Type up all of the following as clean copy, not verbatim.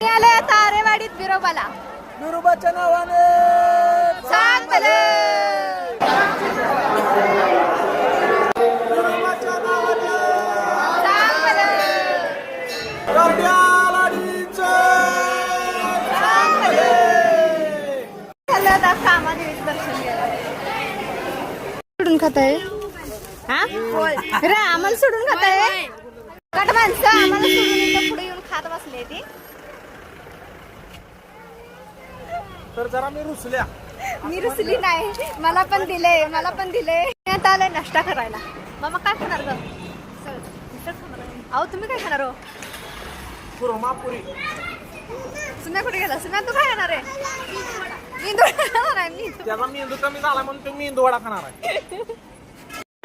तारेवाडीत बिरोबाला बिरोबाच्या नावाने सांग भले. बिरोबाच्या नावाने सांग भले. करड्यालाडीचं सांग भले. झालं आता कामादेवीचं दर्शन घ्यायला. सोडून खाताय हा रे आम्हाला सोडून खाताय कट माणसं आम्हाला सोडून इथं पुढे येऊन खात बसले ती. तर जरा मी रुसल्या मी रुसली नाही मला पण दिले आता आलंय नाश्ता करायला. मामा काय खाणार ग? अहो तुम्ही काय खाणार हो? कुरमापुरी. सुम्या कुठे गेला? सुम्या तू काय खाणार आहे? मेंदू खाणार आहे मी. त्याचा मेंदू कमी झाला म्हणून तो मेंदू वडा खाणार आहे.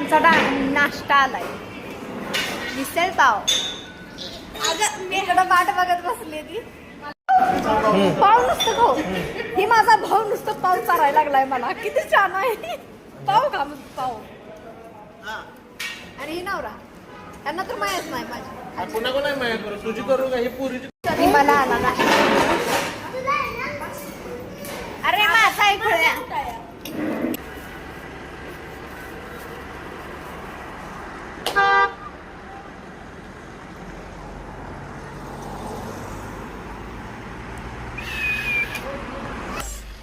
आमचा नाश्ता आलाय मिसळ पाव. अगं मी इकडं वाट बघत बसली ती. पाव नुसतं खाऊ. ही माझा भाऊ नुसतं पाव चारायला लागलाय मला. किती छान आहे पाव खा पाव. आणि ही नवरा त्यांना तर माहित नाही माझी. पुन्हा कोणा माहित तुझी करू का ही पुरी तरी मला आला नाही. अरे माझा एक खोळ्या.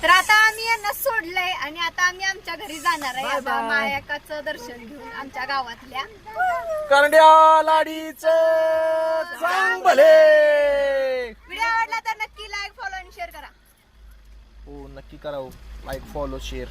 तर आता आम्ही यांना सोडलंय आणि आता आम्ही आमच्या घरी जाणार आहे. आता मायाकाचं दर्शन घेऊन आमच्या गावातल्या. करड्यालाडीचं सांग भले. व्हिडिओ आवडला तर नक्की लाईक फॉलो आणि शेअर करा. हो नक्की करा. Like follow share.